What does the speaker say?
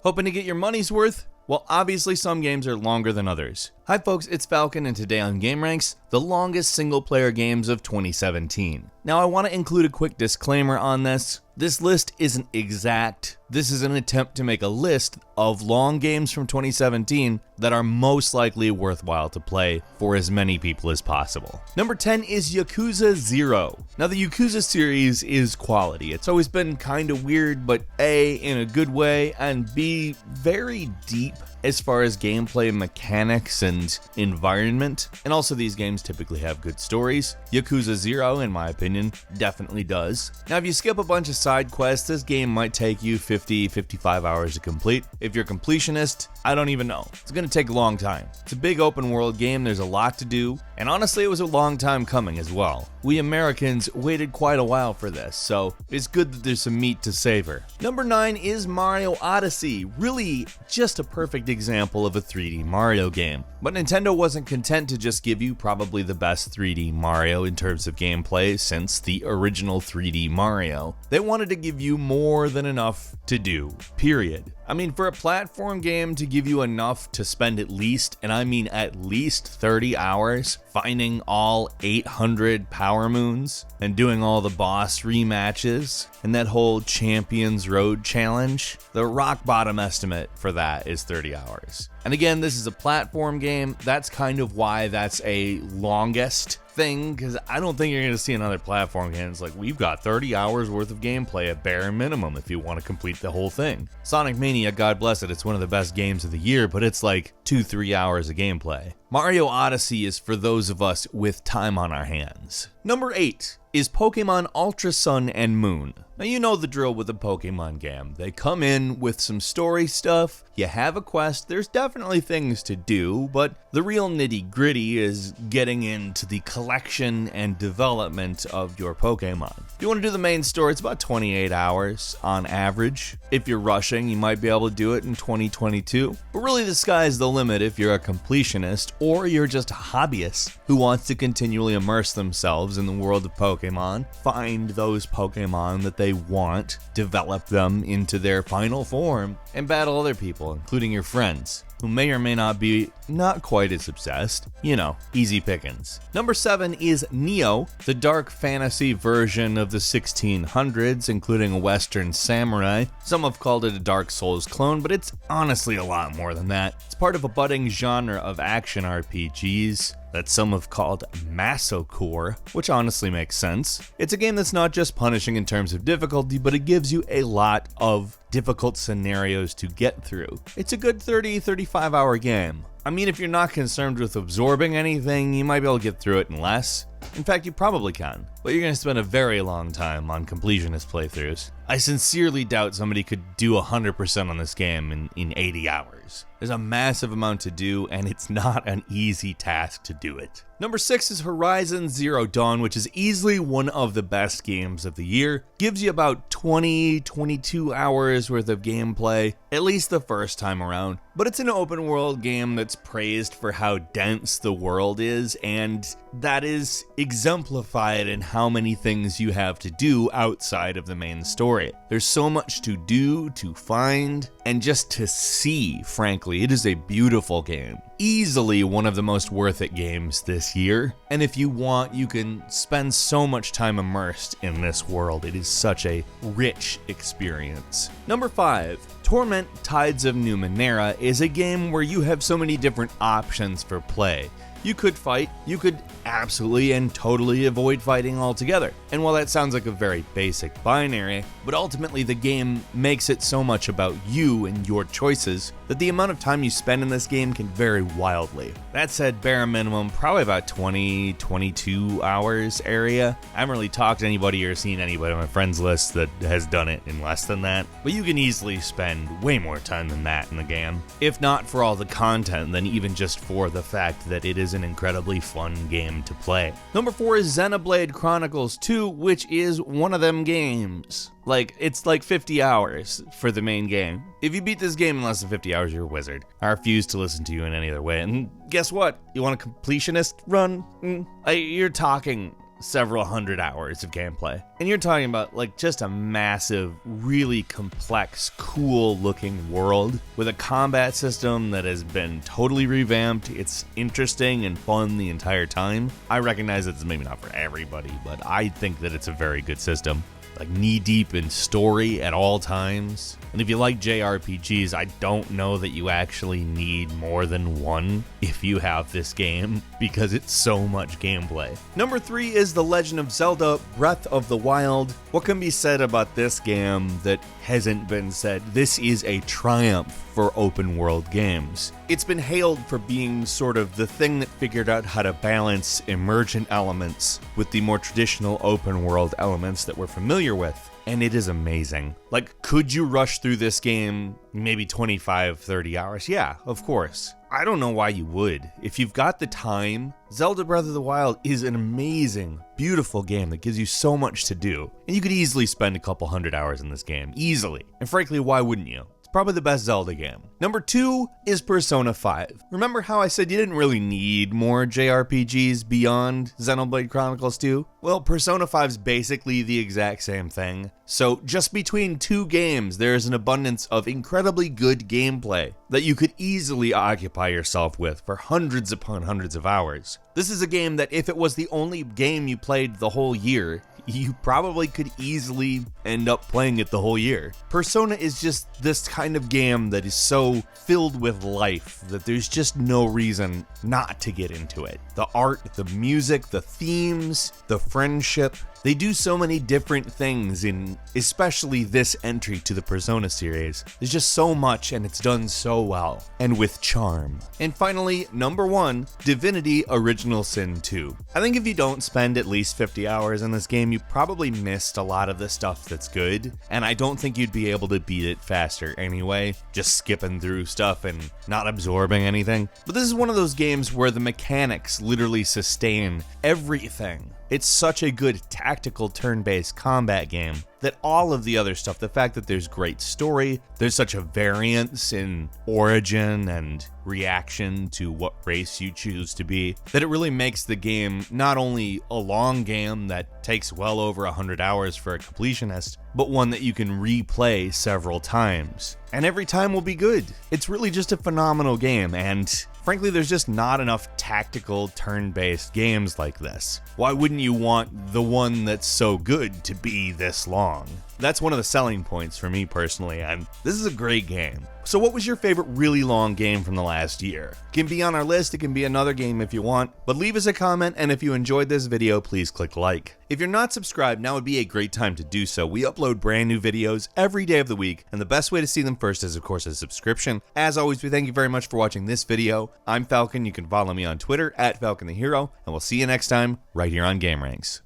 Hoping to get your money's worth? Well, obviously some games are longer than others. Hi folks, it's Falcon, and today on gameranx, the longest single-player games of 2017. Now I want to include a quick disclaimer on this. This list isn't exact. This is an attempt to make a list of long games from 2017 that are most likely worthwhile to play for as many people as possible. Number 10 is Yakuza 0. Now the Yakuza series is quality. It's always been kind of weird, but A, in a good way, and B, very deep as far as gameplay mechanics and environment. And also these games typically have good stories. Yakuza 0, in my opinion, definitely does. Now if you skip a bunch of side quests, this game might take you 50-55 hours to complete. If you're a completionist, I don't even know. It's gonna take a long time. It's a big open world game, there's a lot to do, and honestly it was a long time coming as well. We Americans waited quite a while for this, so it's good that there's some meat to savor. Number 9 is Mario Odyssey. Really just a perfect example of a 3D Mario game. But Nintendo wasn't content to just give you probably the best 3D Mario in terms of gameplay since the original 3D Mario. They wanted to give you more than enough to do, period. I mean, for a platform game to give you enough to spend at least, and I mean at least 30 hours finding all 800 power moons and doing all the boss rematches and that whole Champions Road challenge, the rock bottom estimate for that is 30 hours. And again, this is a platform game. That's kind of why that's a longest thing, because I don't think you're going to see another platform game. It's like, we've got 30 hours worth of gameplay at bare minimum if you want to complete the whole thing. Sonic Mania, God bless it, it's one of the best games of the year, but it's like 2-3 hours of gameplay. Mario Odyssey is for those of us with time on our hands. Number 8 is Pokemon Ultra Sun and Moon. Now you know the drill with a Pokemon game. They come in with some story stuff, you have a quest, there's definitely things to do, but the real nitty-gritty is getting into the collection and development of your Pokemon. If you want to do the main story, it's about 28 hours on average. If you're rushing, you might be able to do it in 2022. But really the sky's the limit if you're a completionist or you're just a hobbyist who wants to continually immerse themselves in the world of Pokemon, find those Pokemon that they want, develop them into their final form, and battle other people, including your friends, who may or may not be not quite as obsessed. You know, easy pickings. Number 7 is Nioh, the dark fantasy version of the 1600s, including a Western samurai. Some have called it a Dark Souls clone, but it's honestly a lot more than that. It's part of a budding genre of action RPGs that some have called masocore, which honestly makes sense. It's a game that's not just punishing in terms of difficulty, but it gives you a lot of difficult scenarios to get through. It's a good 30-35 hour game. I mean, if you're not concerned with absorbing anything, you might be able to get through it in less. In fact, you probably can, but you're going to spend a very long time on completionist playthroughs. I sincerely doubt somebody could do 100% on this game in 80 hours. There's a massive amount to do, and it's not an easy task to do it. Number 6 is Horizon Zero Dawn, which is easily one of the best games of the year. Gives you about 20-22 hours worth of gameplay, at least the first time around. But it's an open world game that's praised for how dense the world is, and that is exemplified in how many things you have to do outside of the main story. There's so much to do, to find, and just to see, frankly. It is a beautiful game. Easily one of the most worth it games this year. And if you want, you can spend so much time immersed in this world. It is such a rich experience. Number 5, Torment Tides of Numenera is a game where you have so many different options for play. You could fight, you could absolutely and totally avoid fighting altogether. And while that sounds like a very basic binary, but ultimately the game makes it so much about you and your choices that the amount of time you spend in this game can vary wildly. That said, bare minimum, probably about 20-22 hours area. I haven't really talked to anybody or seen anybody on my friends list that has done it in less than that, but you can easily spend way more time than that in the game. If not for all the content, then even just for the fact that it is an incredibly fun game to play. Number 4 is Xenoblade Chronicles 2, which is one of them games. It's like 50 hours for the main game. If you beat this game in less than 50 hours, you're a wizard. I refuse to listen to you in any other way. And guess what? You want a completionist run? You're talking several hundred hours of gameplay. And you're talking about like just a massive, really complex, cool looking world with a combat system that has been totally revamped. It's interesting and fun the entire time. I recognize it's maybe not for everybody, but I think that it's a very good system. Like knee deep in story at all times. And if you like JRPGs, I don't know that you actually need more than one if you have this game, because it's so much gameplay. Number 3 is The Legend of Zelda Breath of the Wild. What can be said about this game that hasn't been said? This is a triumph for open world games. It's been hailed for being sort of the thing that figured out how to balance emergent elements with the more traditional open world elements that we're familiar with. And it is amazing. Like, could you rush through this game maybe 25, 30 hours? Yeah, of course. I don't know why you would. If you've got the time, Zelda Breath of the Wild is an amazing, beautiful game that gives you so much to do. And you could easily spend a couple hundred hours in this game, easily. And frankly, why wouldn't you? Probably the best Zelda game. Number 2 is Persona 5. Remember how I said you didn't really need more JRPGs beyond Xenoblade Chronicles 2? Well, Persona 5's basically the exact same thing. So just between 2 games, there is an abundance of incredibly good gameplay that you could easily occupy yourself with for hundreds upon hundreds of hours. This is a game that if it was the only game you played the whole year, you probably could easily end up playing it the whole year. Persona is just this kind of game that is so filled with life that there's just no reason not to get into it. The art, the music, the themes, the friendship, they do so many different things in especially this entry to the Persona series. There's just so much and it's done so well and with charm. And finally, number 1, Divinity Original Sin 2. I think if you don't spend at least 50 hours in this game, you probably missed a lot of the stuff that's good, and I don't think you'd be able to beat it faster anyway, just skipping through stuff and not absorbing anything. But this is one of those games where the mechanics literally sustain everything. It's such a good tactical turn-based combat game that all of the other stuff, the fact that there's great story, there's such a variance in origin and reaction to what race you choose to be, that it really makes the game not only a long game that takes well over 100 hours for a completionist, but one that you can replay several times. And every time will be good. It's really just a phenomenal game, and frankly, there's just not enough tactical turn-based games like this. Why wouldn't you want the one that's so good to be this long? That's one of the selling points for me personally, and this is a great game. So what was your favorite really long game from the last year? It can be on our list, it can be another game if you want, but leave us a comment, and if you enjoyed this video, please click like. If you're not subscribed, now would be a great time to do so. We upload brand new videos every day of the week, and the best way to see them first is of course a subscription. As always, we thank you very much for watching this video. I'm Falcon, you can follow me on Twitter @FalconTheHero, and we'll see you next time right here on gameranx.